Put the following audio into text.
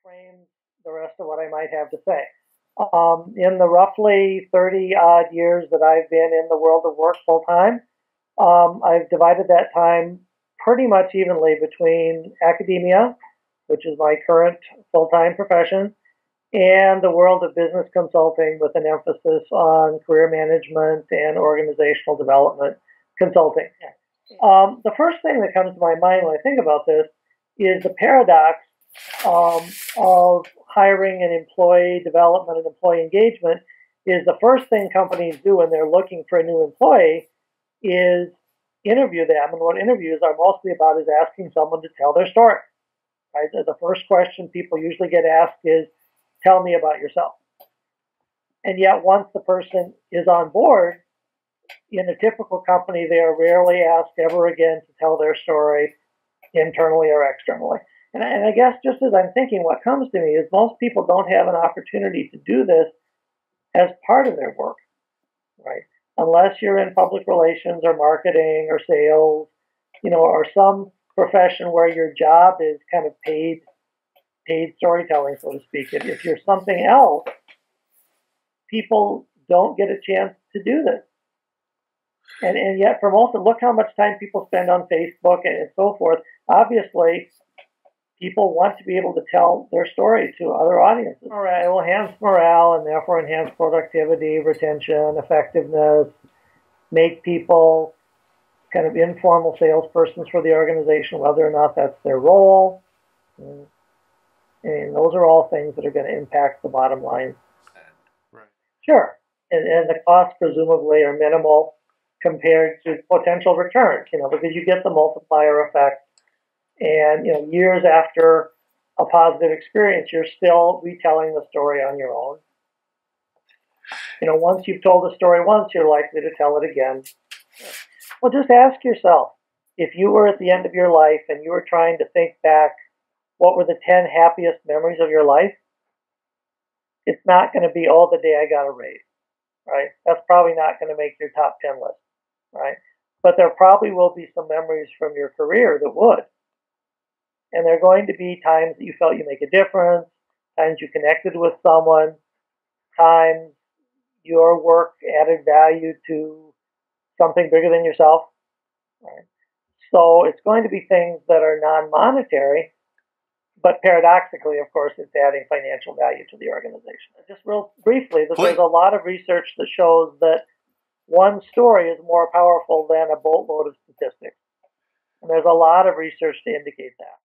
frames the rest of what I might have to say. In the roughly 30 odd years that I've been in the world of work full time, I've divided that time pretty much evenly between academia, which is my current full-time profession, and the world of business consulting with an emphasis on career management and organizational development consulting. The first thing that comes to my mind when I think about this is the paradox of hiring and employee development and employee engagement is the first thing companies do when they're looking for a new employee is interview them. And what interviews are mostly about is asking someone to tell their story. Right? The first question people usually get asked is, tell me about yourself. And yet once the person is on board, in a typical company, they are rarely asked ever again to tell their story internally or externally. And I guess just as I'm thinking, what comes to me is most people don't have an opportunity to do this as part of their work, right? Unless you're in public relations or marketing or sales, or some profession where your job is kind of paid storytelling, so to speak. If you're something else, people don't get a chance to do this. And yet for most, look how much time people spend on Facebook and so forth. Obviously, people want to be able to tell their story to other audiences. It will enhance morale and therefore enhance productivity, retention, effectiveness, make people kind of informal salespersons for the organization, whether or not that's their role. And those are all things that are going to impact the bottom line. Right. Sure. And the costs presumably are minimal compared to potential returns, because you get the multiplier effect. And, years after a positive experience, you're still retelling the story on your own. Once you've told the story once, you're likely to tell it again. Well, just ask yourself, if you were at the end of your life and you were trying to think back, what were the 10 happiest memories of your life? It's not going to be, oh, the day I got a raise, right? That's probably not going to make your top 10 list, right? But there probably will be some memories from your career that would. And there are going to be times that you felt you make a difference, times you connected with someone, times your work added value to something bigger than yourself. Right? So it's going to be things that are non-monetary, but paradoxically, of course, it's adding financial value to the organization. Just real briefly, there's a lot of research that shows that one story is more powerful than a boatload of statistics. And there's a lot of research to indicate that.